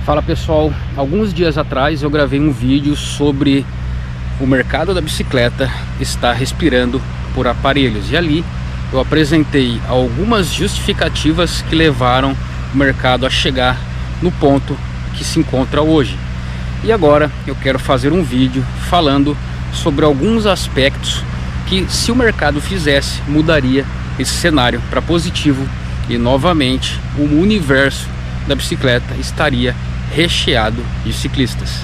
Fala pessoal, alguns dias atrás eu gravei um vídeo sobre o mercado da bicicleta está respirando por aparelhos, e ali eu apresentei algumas justificativas que levaram o mercado a chegar no ponto que se encontra hoje. E agora eu quero fazer um vídeo falando sobre alguns aspectos que, se o mercado fizesse, mudaria esse cenário para positivo, e novamente o universo da bicicleta estaria recheado de ciclistas.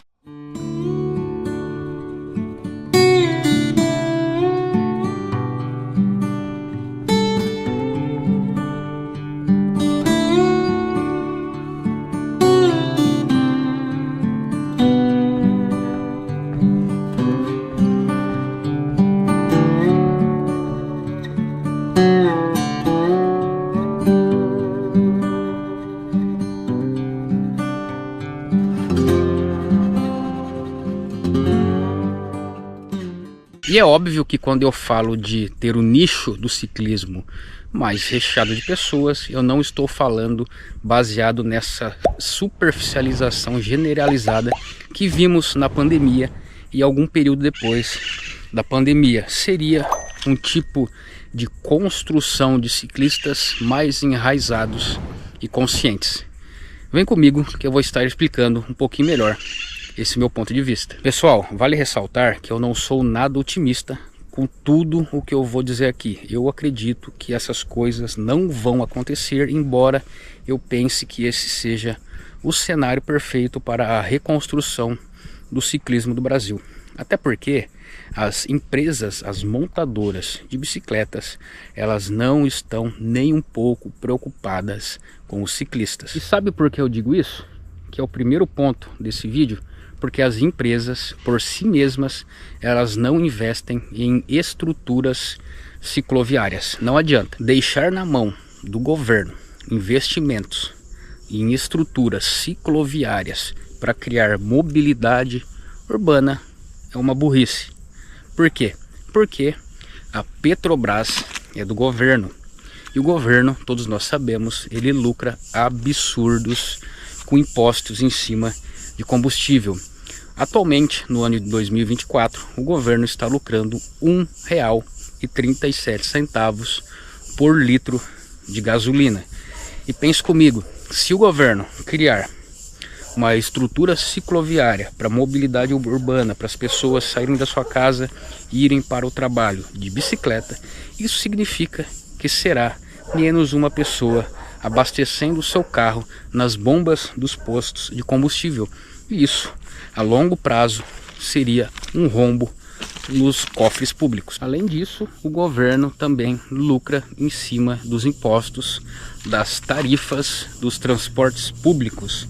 E é óbvio que quando eu falo de ter o nicho do ciclismo mais recheado de pessoas, eu não estou falando baseado nessa superficialização generalizada que vimos na pandemia e algum período depois da pandemia. Seria um tipo de construção de ciclistas mais enraizados e conscientes. Vem comigo que eu vou estar explicando um pouquinho melhor esse meu ponto de vista. Pessoal, vale ressaltar que eu não sou nada otimista com tudo o que eu vou dizer aqui. Eu acredito que essas coisas não vão acontecer, embora eu pense que esse seja o cenário perfeito para a reconstrução do ciclismo do Brasil. Até porque as empresas, as montadoras de bicicletas, elas não estão nem um pouco preocupadas com os ciclistas. E sabe por que eu digo isso? Que é o primeiro ponto desse vídeo. Porque as empresas, por si mesmas, elas não investem em estruturas cicloviárias. Não adianta deixar na mão do governo investimentos em estruturas cicloviárias para criar mobilidade urbana. É uma burrice. Por quê? Porque a Petrobras é do governo. E o governo, todos nós sabemos, ele lucra absurdos com impostos em cima de combustível. Atualmente, no ano de 2024, o governo está lucrando R$ 1,37 por litro de gasolina. E pense comigo, se o governo criar uma estrutura cicloviária para mobilidade urbana, para as pessoas saírem da sua casa e irem para o trabalho de bicicleta, isso significa que será menos uma pessoa abastecendo o seu carro nas bombas dos postos de combustível. E isso, a longo prazo, seria um rombo nos cofres públicos. Além disso, o governo também lucra em cima dos impostos, das tarifas dos transportes públicos.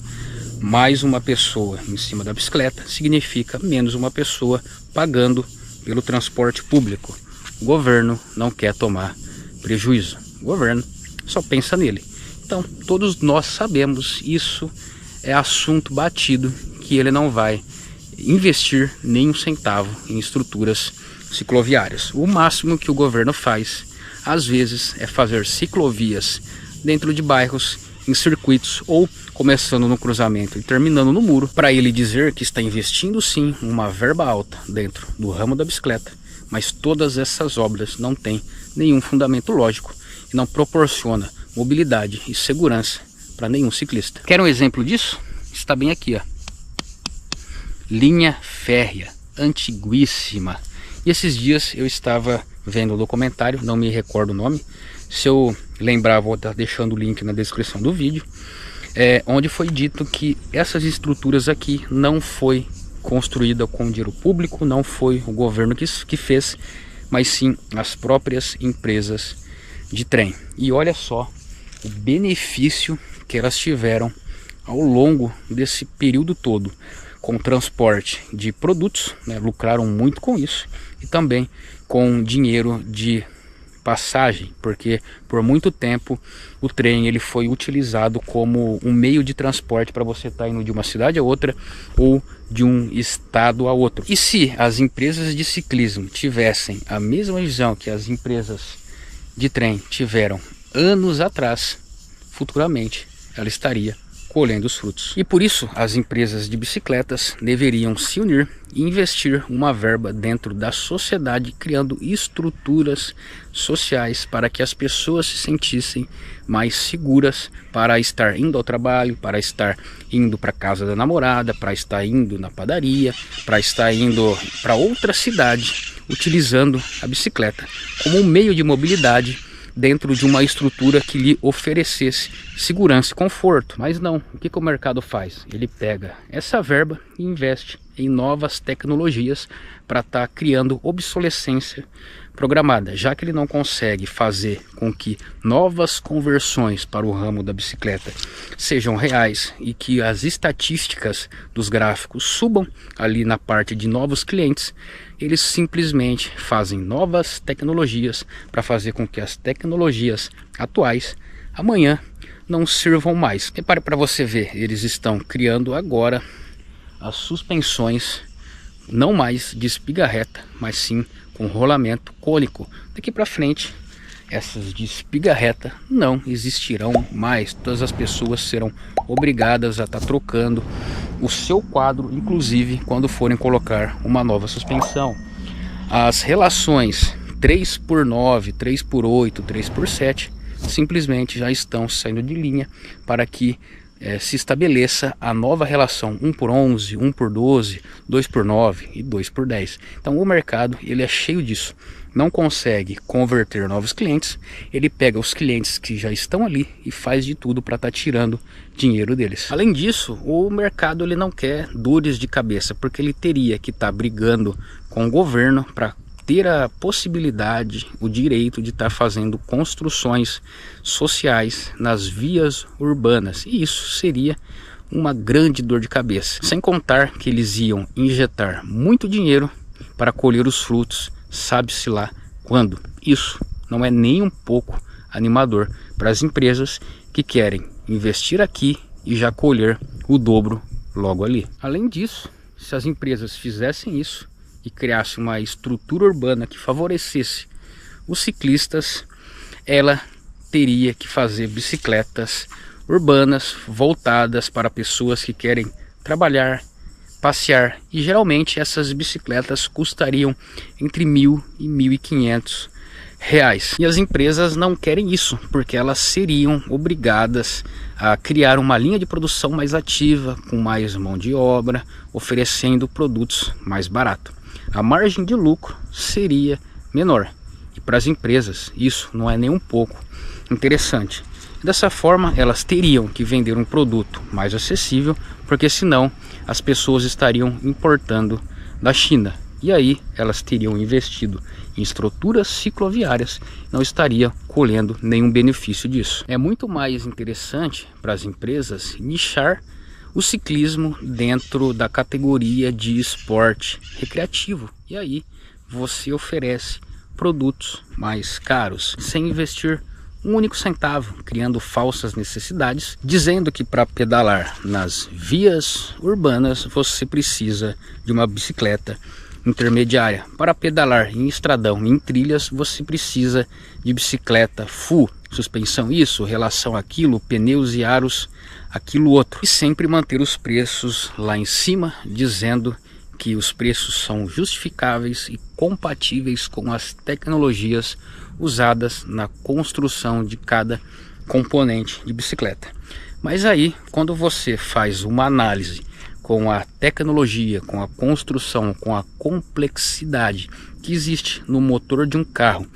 Mais uma pessoa em cima da bicicleta significa menos uma pessoa pagando pelo transporte público. O governo não quer tomar prejuízo. O governo só pensa nele. Então, todos nós sabemos, isso é assunto batido, que ele não vai investir nem um centavo em estruturas cicloviárias. O máximo que o governo faz, às vezes, é fazer ciclovias dentro de bairros, em circuitos, ou começando no cruzamento e terminando no muro, para ele dizer que está investindo sim uma verba alta dentro do ramo da bicicleta, mas todas essas obras não têm nenhum fundamento lógico e não proporciona mobilidade e segurança para nenhum ciclista. Quer um exemplo disso? Está bem aqui, ó. Linha férrea, antiguíssima. E esses dias eu estava vendo o documentário, não me recordo o nome. Se eu lembrar, vou estar deixando o link na descrição do vídeo. Onde foi dito que essas estruturas aqui não foi construída com dinheiro público, não foi o governo que fez, mas sim as próprias empresas de trem. E olha só o benefício que elas tiveram ao longo desse período todo, com transporte de produtos, né, lucraram muito com isso, e também com dinheiro de passagem, porque por muito tempo o trem ele foi utilizado como um meio de transporte para você estar indo de uma cidade a outra ou de um estado a outro. E se as empresas de ciclismo tivessem a mesma visão que as empresas de trem tiveram anos atrás, futuramente ela estaria colhendo os frutos. E por isso as empresas de bicicletas deveriam se unir e investir uma verba dentro da sociedade, criando estruturas sociais para que as pessoas se sentissem mais seguras para estar indo ao trabalho, para estar indo para a casa da namorada, para estar indo na padaria, para estar indo para outra cidade, utilizando a bicicleta como um meio de mobilidade dentro de uma estrutura que lhe oferecesse segurança e conforto. Mas não, o que o mercado faz? Ele pega essa verba e investe em novas tecnologias para estar criando obsolescência programada, já que ele não consegue fazer com que novas conversões para o ramo da bicicleta sejam reais e que as estatísticas dos gráficos subam ali na parte de novos clientes. Eles simplesmente fazem novas tecnologias para fazer com que as tecnologias atuais amanhã não sirvam mais. Repare para você ver, eles estão criando agora as suspensões não mais de espiga reta, mas sim com rolamento cônico. Daqui para frente, essas de espiga reta não existirão mais. Todas as pessoas serão obrigadas a estar trocando o seu quadro, inclusive quando forem colocar uma nova suspensão. As relações 3x9, 3x8, 3x7 simplesmente já estão saindo de linha para que se estabeleça a nova relação 1x11, 1x12, 2x9 e 2x10. Então o mercado ele é cheio disso, não consegue converter novos clientes, ele pega os clientes que já estão ali e faz de tudo para estar tirando dinheiro deles. Além disso, o mercado ele não quer dores de cabeça, porque ele teria que estar brigando com o governo para ter a possibilidade, o direito de estar fazendo construções sociais nas vias urbanas, e isso seria uma grande dor de cabeça, sem contar que eles iam injetar muito dinheiro para colher os frutos, sabe-se lá quando. Isso não é nem um pouco animador para as empresas que querem investir aqui e já colher o dobro logo ali. Além disso, se as empresas fizessem isso e criasse uma estrutura urbana que favorecesse os ciclistas, ela teria que fazer bicicletas urbanas voltadas para pessoas que querem trabalhar, passear, e geralmente essas bicicletas custariam entre R$1.000 e R$1.500. E as empresas não querem isso, porque elas seriam obrigadas a criar uma linha de produção mais ativa, com mais mão de obra, oferecendo produtos mais baratos. A margem de lucro seria menor, e para as empresas isso não é nem um pouco interessante. Dessa forma, elas teriam que vender um produto mais acessível, porque senão as pessoas estariam importando da China, e aí elas teriam investido em estruturas cicloviárias, não estariam colhendo nenhum benefício disso. É muito mais interessante para as empresas nichar o ciclismo dentro da categoria de esporte recreativo, e aí você oferece produtos mais caros sem investir um único centavo, criando falsas necessidades, dizendo que para pedalar nas vias urbanas você precisa de uma bicicleta intermediária. Para pedalar em estradão, em trilhas, você precisa de bicicleta full, suspensão isso, relação aquilo, pneus e aros aquilo outro, e sempre manter os preços lá em cima, dizendo que os preços são justificáveis e compatíveis com as tecnologias usadas na construção de cada componente de bicicleta. Mas aí, quando você faz uma análise com a tecnologia, com a construção, com a complexidade que existe no motor de um carro,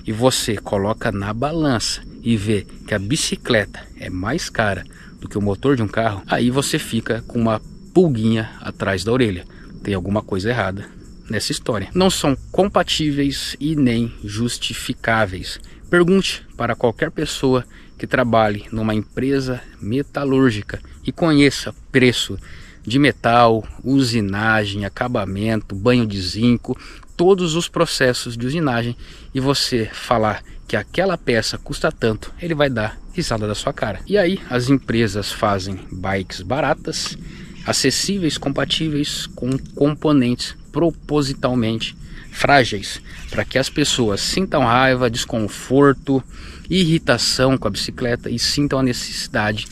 e você coloca na balança e vê que a bicicleta é mais cara do que o motor de um carro, aí você fica com uma pulguinha atrás da orelha. Tem alguma coisa errada nessa história. Não são compatíveis e nem justificáveis. Pergunte para qualquer pessoa que trabalhe numa empresa metalúrgica e conheça preço de metal, usinagem, acabamento, banho de zinco, todos os processos de usinagem, e você falar que aquela peça custa tanto, ele vai dar risada da sua cara. E aí as empresas fazem bikes baratas, acessíveis, compatíveis com componentes propositalmente frágeis, para que as pessoas sintam raiva, desconforto, irritação com a bicicleta e sintam a necessidade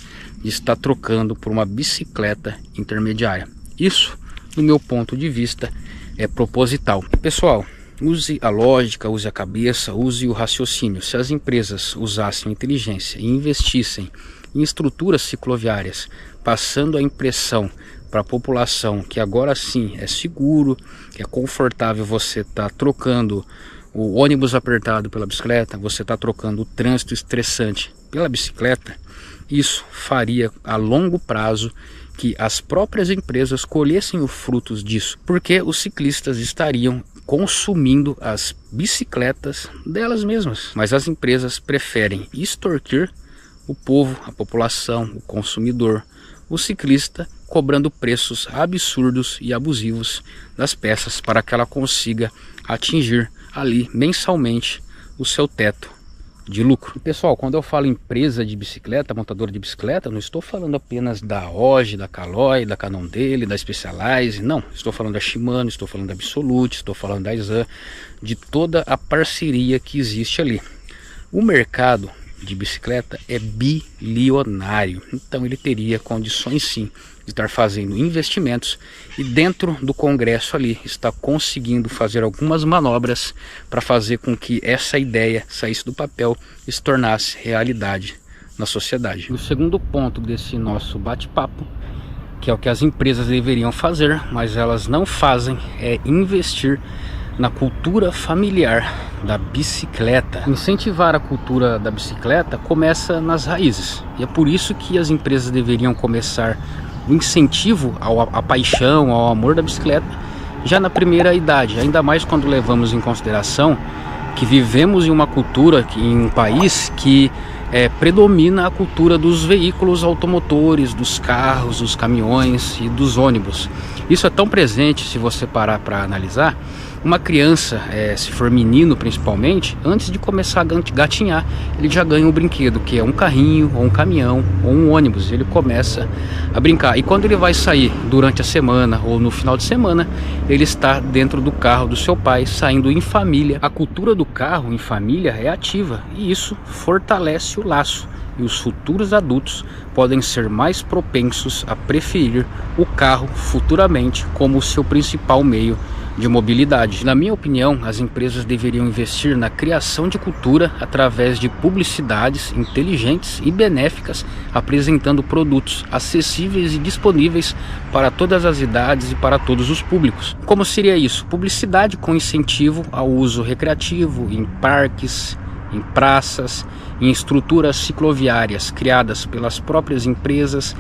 está trocando por uma bicicleta intermediária. Isso, no meu ponto de vista, é proposital. Pessoal, use a lógica, use a cabeça, use o raciocínio. Se as empresas usassem inteligência e investissem em estruturas cicloviárias, passando a impressão para a população que agora sim é seguro, que é confortável você estar trocando o ônibus apertado pela bicicleta, você está trocando o trânsito estressante pela bicicleta, isso faria a longo prazo que as próprias empresas colhessem os frutos disso, porque os ciclistas estariam consumindo as bicicletas delas mesmas. Mas as empresas preferem extorquir o povo, a população, o consumidor, o ciclista, cobrando preços absurdos e abusivos das peças para que ela consiga atingir ali mensalmente o seu teto de lucro. E pessoal, quando eu falo empresa de bicicleta, montadora de bicicleta, não estou falando apenas da OGE, da Caloi, da Cannondale, da Specialized, não. Estou falando da Shimano, estou falando da Absolute, estou falando da Aisin, de toda a parceria que existe ali. O mercado de bicicleta é bilionário, então ele teria condições sim de estar fazendo investimentos e dentro do Congresso ali está conseguindo fazer algumas manobras para fazer com que essa ideia saísse do papel e se tornasse realidade na sociedade. O segundo ponto desse nosso bate-papo, que é o que as empresas deveriam fazer, mas elas não fazem, é investir na cultura familiar da bicicleta. Incentivar a cultura da bicicleta começa nas raízes, e é por isso que as empresas deveriam começar o incentivo à paixão, ao amor da bicicleta já na primeira idade, ainda mais quando levamos em consideração que vivemos em uma cultura, em um país que predomina a cultura dos veículos automotores, dos carros, dos caminhões e dos ônibus. Isso é tão presente, se você parar para analisar. Uma criança, se for menino principalmente, antes de começar a gatinhar, ele já ganha um brinquedo, que é um carrinho, ou um caminhão, ou um ônibus. Ele começa a brincar. E quando ele vai sair durante a semana, ou no final de semana, ele está dentro do carro do seu pai, saindo em família. A cultura do carro em família é ativa, e isso fortalece o laço. E os futuros adultos podem ser mais propensos a preferir o carro futuramente como o seu principal meio de mobilidade. Na minha opinião, as empresas deveriam investir na criação de cultura através de publicidades inteligentes e benéficas, apresentando produtos acessíveis e disponíveis para todas as idades e para todos os públicos. Como seria isso? Publicidade com incentivo ao uso recreativo em parques, em praças, em estruturas cicloviárias criadas pelas próprias empresas,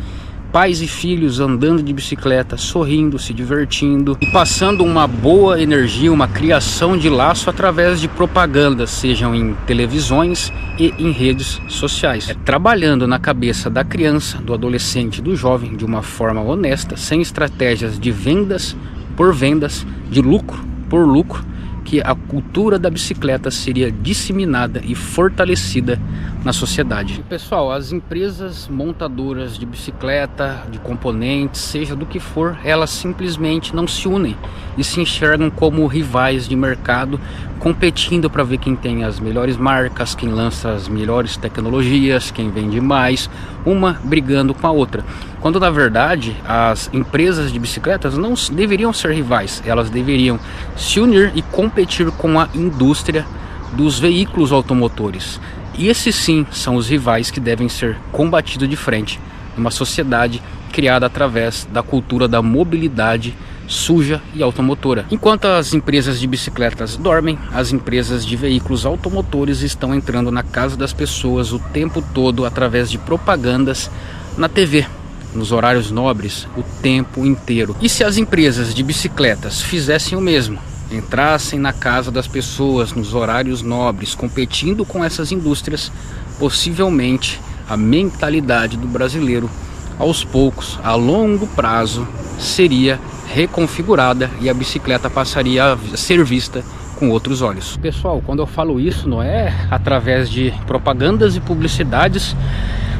pais e filhos andando de bicicleta, sorrindo, se divertindo e passando uma boa energia, uma criação de laço através de propagandas, sejam em televisões e em redes sociais. Trabalhando na cabeça da criança, do adolescente, do jovem de uma forma honesta, sem estratégias de vendas por vendas, de lucro por lucro, que a cultura da bicicleta seria disseminada e fortalecida na sociedade. Pessoal, as empresas montadoras de bicicleta, de componentes, seja do que for, elas simplesmente não se unem e se enxergam como rivais de mercado, competindo para ver quem tem as melhores marcas, quem lança as melhores tecnologias, quem vende mais, uma brigando com a outra. Quando na verdade as empresas de bicicletas não deveriam ser rivais, elas deveriam se unir e competir com a indústria dos veículos automotores. E esses sim são os rivais que devem ser combatidos de frente numa sociedade criada através da cultura da mobilidade suja e automotora. Enquanto as empresas de bicicletas dormem, as empresas de veículos automotores estão entrando na casa das pessoas o tempo todo através de propagandas na TV, nos horários nobres, o tempo inteiro. E se as empresas de bicicletas fizessem o mesmo, entrassem na casa das pessoas nos horários nobres, competindo com essas indústrias, possivelmente a mentalidade do brasileiro, aos poucos, a longo prazo, seria reconfigurada e a bicicleta passaria a ser vista com outros olhos. Pessoal, quando eu falo isso, não é através de propagandas e publicidades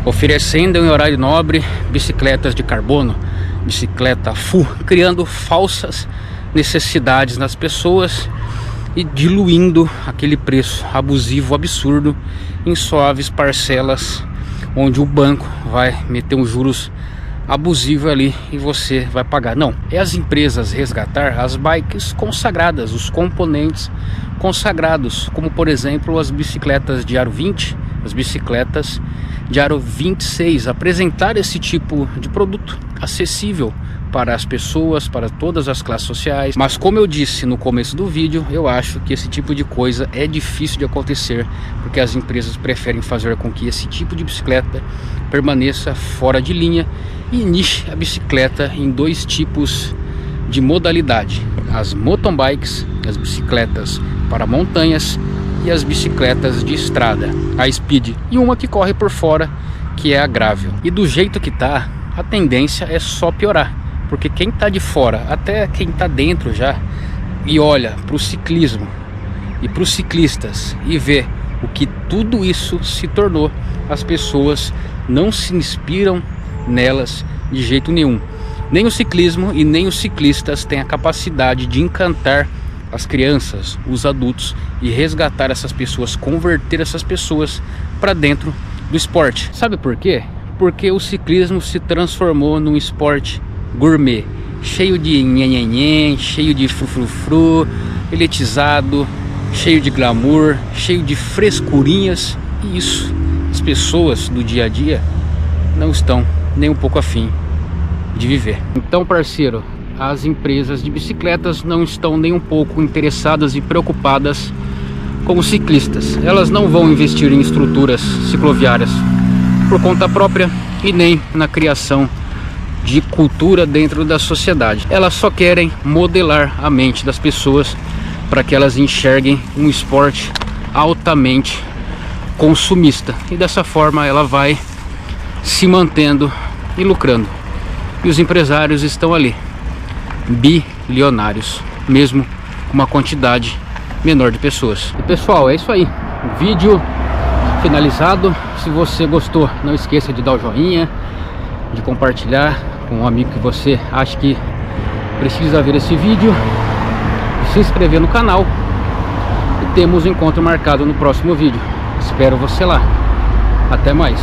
oferecendo em horário nobre bicicletas de carbono, bicicleta full, criando falsas necessidades nas pessoas e diluindo aquele preço abusivo, absurdo, em suaves parcelas onde o banco vai meter um juros abusivo ali e você vai pagar. Não, é as empresas resgatar as bikes consagradas, os componentes consagrados, como por exemplo as bicicletas de aro 20, as bicicletas de aro 26, apresentar esse tipo de produto acessível para as pessoas, para todas as classes sociais. Mas como eu disse no começo do vídeo, eu acho que esse tipo de coisa é difícil de acontecer, porque as empresas preferem fazer com que esse tipo de bicicleta permaneça fora de linha e niche a bicicleta em dois tipos de modalidade: as mountain bikes, as bicicletas para montanhas, e as bicicletas de estrada, a speed, e uma que corre por fora, que é a gravel. E do jeito que tá, a tendência é só piorar, porque quem tá de fora, até quem tá dentro já, e olha para o ciclismo e para os ciclistas e vê o que tudo isso se tornou, as pessoas não se inspiram nelas de jeito nenhum. Nem o ciclismo e nem os ciclistas têm a capacidade de encantar as crianças, os adultos, e resgatar essas pessoas, converter essas pessoas para dentro do esporte. Sabe por quê? Porque o ciclismo se transformou num esporte gourmet, cheio de nhenhenhen, cheio de frufrufru, elitizado, cheio de glamour, cheio de frescurinhas, e isso as pessoas do dia a dia não estão nem um pouco afim de viver. Então, parceiro, as empresas de bicicletas não estão nem um pouco interessadas e preocupadas com os ciclistas. Elas não vão investir em estruturas cicloviárias por conta própria e nem na criação de cultura dentro da sociedade. Elas só querem modelar a mente das pessoas para que elas enxerguem um esporte altamente consumista, e dessa forma ela vai se mantendo e lucrando. E os empresários estão ali, bilionários, mesmo com uma quantidade menor de pessoas. E pessoal, é isso aí, vídeo finalizado. Se você gostou, não esqueça de dar o joinha, de compartilhar com um amigo que você acha que precisa ver esse vídeo, se inscrever no canal, e temos um encontro marcado no próximo vídeo. Espero você lá. Até mais.